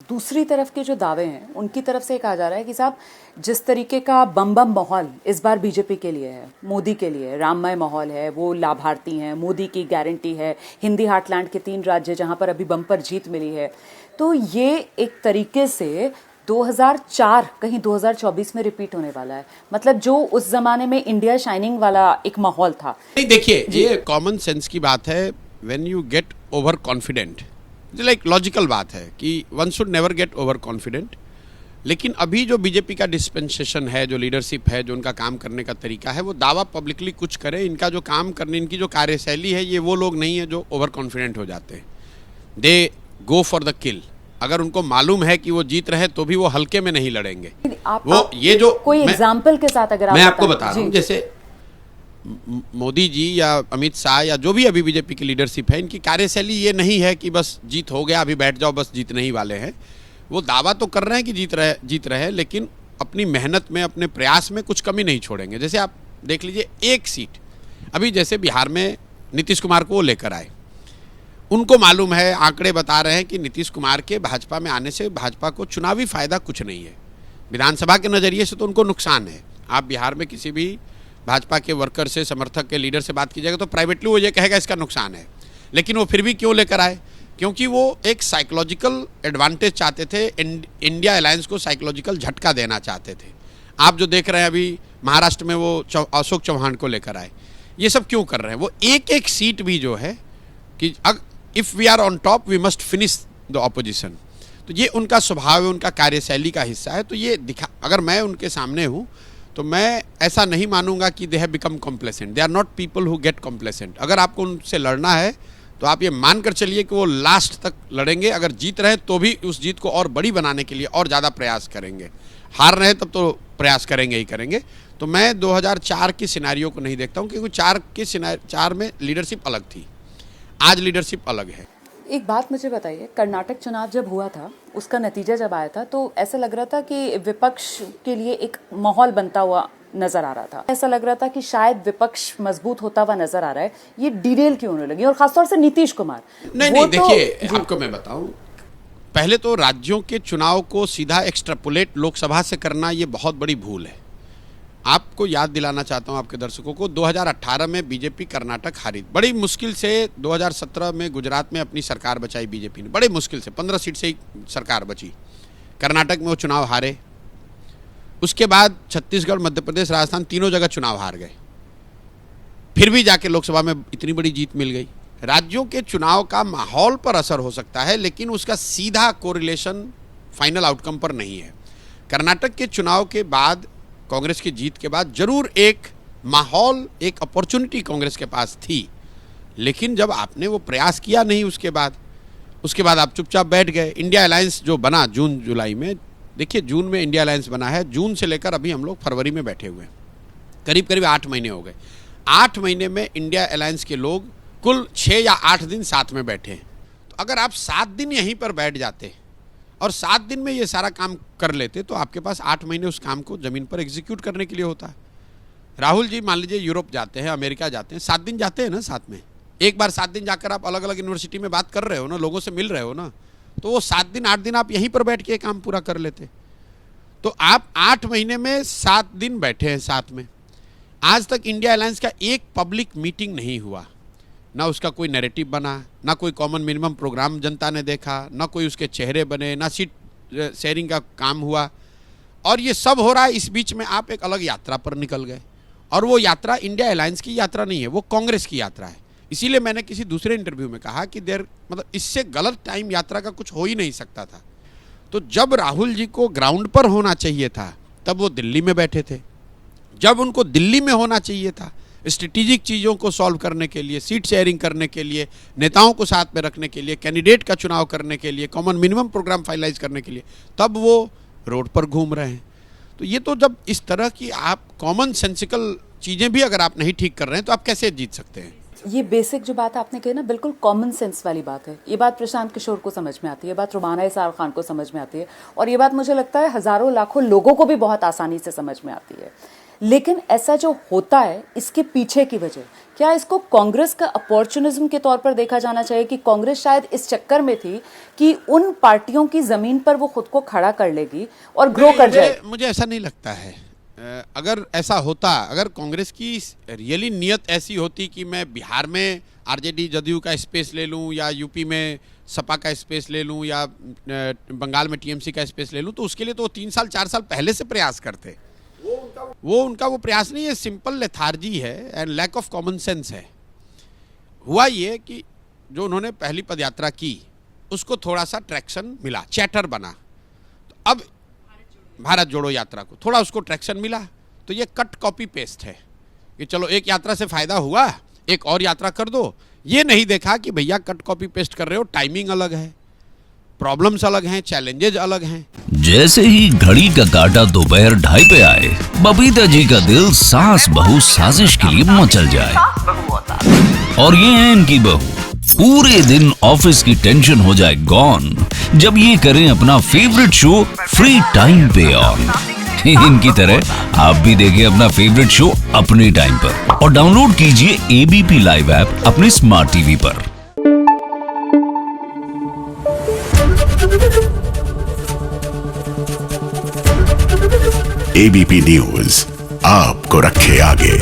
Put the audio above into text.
दूसरी तरफ के जो दावे हैं उनकी तरफ से कहा जा रहा है कि साहब जिस तरीके का बम बम माहौल इस बार बीजेपी के लिए है, मोदी के लिए राममय माहौल है, वो लाभार्थी हैं, मोदी की गारंटी है, हिंदी हार्टलैंड के 3 राज्य जहां पर अभी बम्पर जीत मिली है, तो ये एक तरीके से 2004 कहीं 2024 में रिपीट होने वाला है। मतलब जो उस जमाने में इंडिया शाइनिंग वाला एक माहौल था। नहीं, देखिए ये कॉमन सेंस की बात है। When you get over confident, like logical बात है कि one should never get over confident. लेकिन अभी जो बीजेपी का डिस्पेंसेशन है, जो लीडरशिप है, जो उनका काम करने का तरीका है, वो दावा पब्लिकली कुछ करे, इनका जो काम करने, इनकी जो कार्यशैली है, ये वो लोग नहीं है जो ओवर कॉन्फिडेंट हो जाते हैं। दे गो फॉर द किल। अगर उनको मालूम है कि वो जीत रहे तो भी वो हल्के में नहीं लड़ेंगे। ये जो कोई एग्जाम्पल के साथ अगर मैं आपको बता रहा हूँ, जैसे मोदी जी या अमित शाह या जो भी अभी बीजेपी की लीडरशिप है, इनकी कार्यशैली ये नहीं है कि बस जीत हो गया, अभी बैठ जाओ, बस जीतने ही वाले हैं। वो दावा तो कर रहे हैं कि जीत रहे, लेकिन अपनी मेहनत में, अपने प्रयास में कुछ कमी नहीं छोड़ेंगे। जैसे आप देख लीजिए, एक सीट अभी जैसे बिहार में नीतीश कुमार को वो लेकर आए, उनको मालूम है, आंकड़े बता रहे हैं कि नीतीश कुमार के भाजपा में आने से भाजपा को चुनावी फायदा कुछ नहीं है। विधानसभा के नज़रिए से तो उनको नुकसान है। आप बिहार में किसी भी भाजपा के वर्कर से, समर्थक के, लीडर से बात कीजिएगा तो प्राइवेटली वो ये कहेगा इसका नुकसान है। लेकिन वो फिर भी क्यों लेकर आए? क्योंकि वो एक साइकोलॉजिकल एडवांटेज चाहते थे, इंडिया अलायंस को साइकोलॉजिकल झटका देना चाहते थे। आप जो देख रहे हैं अभी महाराष्ट्र में वो अशोक चौहान को लेकर आए, ये सब क्यों कर रहे हैं? वो एक एक सीट भी जो है कि if we are on top we must finish the opposition, तो ये उनका स्वभाव है, उनका कार्यशैली का हिस्सा है। तो ये अगर मैं उनके सामने हूँ तो मैं ऐसा नहीं मानूंगा कि they have become complacent. They are not people who get complacent. अगर आपको उनसे लड़ना है तो आप ये मान कर चलिए कि वो लास्ट तक लड़ेंगे। अगर जीत रहे तो भी उस जीत को और बड़ी बनाने के लिए और ज़्यादा प्रयास करेंगे। हार रहे तब तो प्रयास करेंगे ही करेंगे। तो मैं 2004 की सिनेरियो को नहीं देखता हूँ, क्योंकि 4 में लीडरशिप अलग थी, आज लीडरशिप अलग है। एक बात मुझे बताइए, कर्नाटक चुनाव जब हुआ था, उसका नतीजा जब आया था, तो ऐसा लग रहा था कि विपक्ष के लिए एक माहौल बनता हुआ नजर आ रहा था। ऐसा लग रहा था कि शायद विपक्ष मजबूत होता हुआ नजर आ रहा है। ये डिरेल क्यों होने लगी? और खासतौर से नीतीश कुमार। नहीं, देखिए आपको मैं बताऊं, पहले तो राज्यों के चुनाव को सीधा एक्सट्रापोलेट लोकसभा से करना ये बहुत बड़ी भूल है। आपको याद दिलाना चाहता हूं, आपके दर्शकों को, 2018 में बीजेपी कर्नाटक हारी, बड़ी मुश्किल से। 2017 में गुजरात में अपनी सरकार बचाई बीजेपी ने, बड़े मुश्किल से 15 सीट से ही सरकार बची। कर्नाटक में वो चुनाव हारे। उसके बाद छत्तीसगढ़, मध्य प्रदेश, राजस्थान, तीनों जगह चुनाव हार गए। फिर भी जाके लोकसभा में इतनी बड़ी जीत मिल गई। राज्यों के चुनाव का माहौल पर असर हो सकता है, लेकिन उसका सीधा कोरिलेशन फाइनल आउटकम पर नहीं है। कर्नाटक के चुनाव के बाद, कांग्रेस की जीत के बाद, जरूर एक माहौल, एक अपॉर्चुनिटी कांग्रेस के पास थी, लेकिन जब आपने वो प्रयास किया नहीं, उसके बाद आप चुपचाप बैठ गए। इंडिया अलायंस जो बना जून जुलाई में, देखिए जून में इंडिया अलायंस बना है, जून से लेकर अभी हम लोग फरवरी में बैठे हुए हैं, करीब करीब 8 महीने हो गए। 8 महीने में इंडिया अलायंस के लोग कुल 6 या 8 दिन साथ में बैठे हैं। तो अगर आप 7 दिन यहीं पर बैठ जाते और 7 दिन में ये सारा काम कर लेते तो आपके पास 8 महीने उस काम को ज़मीन पर एग्जीक्यूट करने के लिए होता है। राहुल जी मान लीजिए यूरोप जाते हैं, अमेरिका जाते हैं, 7 दिन जाते हैं ना साथ में। एक बार 7 दिन जाकर आप अलग अलग यूनिवर्सिटी में बात कर रहे हो ना, लोगों से मिल रहे हो ना, तो वो 7 दिन 8 दिन आप यहीं पर बैठ के काम पूरा कर लेते। तो आप 8 महीने में 7 दिन बैठे हैं साथ में। आज तक इंडिया अलायंस का एक पब्लिक मीटिंग नहीं हुआ, ना उसका कोई नैरेटिव बना, ना कोई कॉमन मिनिमम प्रोग्राम जनता ने देखा, ना कोई उसके चेहरे बने, ना सीट शेयरिंग का काम हुआ। और ये सब हो रहा है, इस बीच में आप एक अलग यात्रा पर निकल गए, और वो यात्रा इंडिया अलायंस की यात्रा नहीं है, वो कांग्रेस की यात्रा है। इसीलिए मैंने किसी दूसरे इंटरव्यू में कहा कि मतलब इससे गलत टाइम यात्रा का कुछ हो ही नहीं सकता था। तो जब राहुल जी को ग्राउंड पर होना चाहिए था तब वो दिल्ली में बैठे थे। जब उनको दिल्ली में होना चाहिए था स्ट्रेटेजिक चीज़ों को सॉल्व करने के लिए, सीट शेयरिंग करने के लिए, नेताओं को साथ में रखने के लिए, कैंडिडेट का चुनाव करने के लिए, कॉमन मिनिमम प्रोग्राम फाइनलाइज करने के लिए, तब वो रोड पर घूम रहे हैं। तो ये तो जब इस तरह की आप कॉमन सेंसिकल चीज़ें भी अगर आप नहीं ठीक कर रहे हैं तो आप कैसे जीत सकते हैं? ये बेसिक जो बात आपने कही ना, बिल्कुल कॉमन सेंस वाली बात है। ये बात प्रशांत किशोर को समझ में आती है, ये बात रुमाना इसार खान को समझ में आती है, और ये बात मुझे लगता है हज़ारों लाखों लोगों को भी बहुत आसानी से समझ में आती है। लेकिन ऐसा जो होता है इसके पीछे की वजह, क्या इसको कांग्रेस का अपॉर्चुनिज्म के तौर पर देखा जाना चाहिए कि कांग्रेस शायद इस चक्कर में थी कि उन पार्टियों की जमीन पर वो खुद को खड़ा कर लेगी और ग्रो कर जाए? मुझे ऐसा नहीं लगता है। अगर ऐसा होता, अगर कांग्रेस की रियली नियत ऐसी होती कि मैं बिहार में आरजेडी जदयू का स्पेस ले लूं या यूपी में सपा का स्पेस ले लूं या बंगाल में टीएमसी का स्पेस ले लूं, तो उसके लिए तो 3 साल 4 साल पहले से प्रयास करते। वो उनका प्रयास नहीं है, सिंपल लेथार्जी है and lack of common sense है। हुआ ये कि जो उन्होंने पहली पदयात्रा की उसको थोड़ा सा ट्रैक्शन मिला, चैटर बना। तो अब भारत जोड़ो यात्रा को थोड़ा उसको ट्रैक्शन मिला, तो ये कट कॉपी पेस्ट है कि चलो एक यात्रा से फायदा हुआ, एक और यात्रा कर दो। ये नहीं देखा कि भैया कट कॉपी पेस्ट कर रहे हो, टाइमिंग अलग है, प्रॉब्लम्स अलग हैं, चैलेंजेस अलग हैं। जैसे ही घड़ी का काटा दोपहर 2:30 पे आए, बबीता जी का दिल सास बहू साजिश के लिए मचल जाए। और ये है इनकी बहू, पूरे दिन ऑफिस की टेंशन हो जाए गॉन जब ये करें अपना फेवरेट शो फ्री टाइम पे ऑन। इनकी तरह आप भी देखिए अपना फेवरेट शो अपने टाइम पर और डाउनलोड कीजिए एबीपी लाइव ऐप अपने स्मार्ट टीवी पर। एबीपी न्यूज आपको रखे आगे।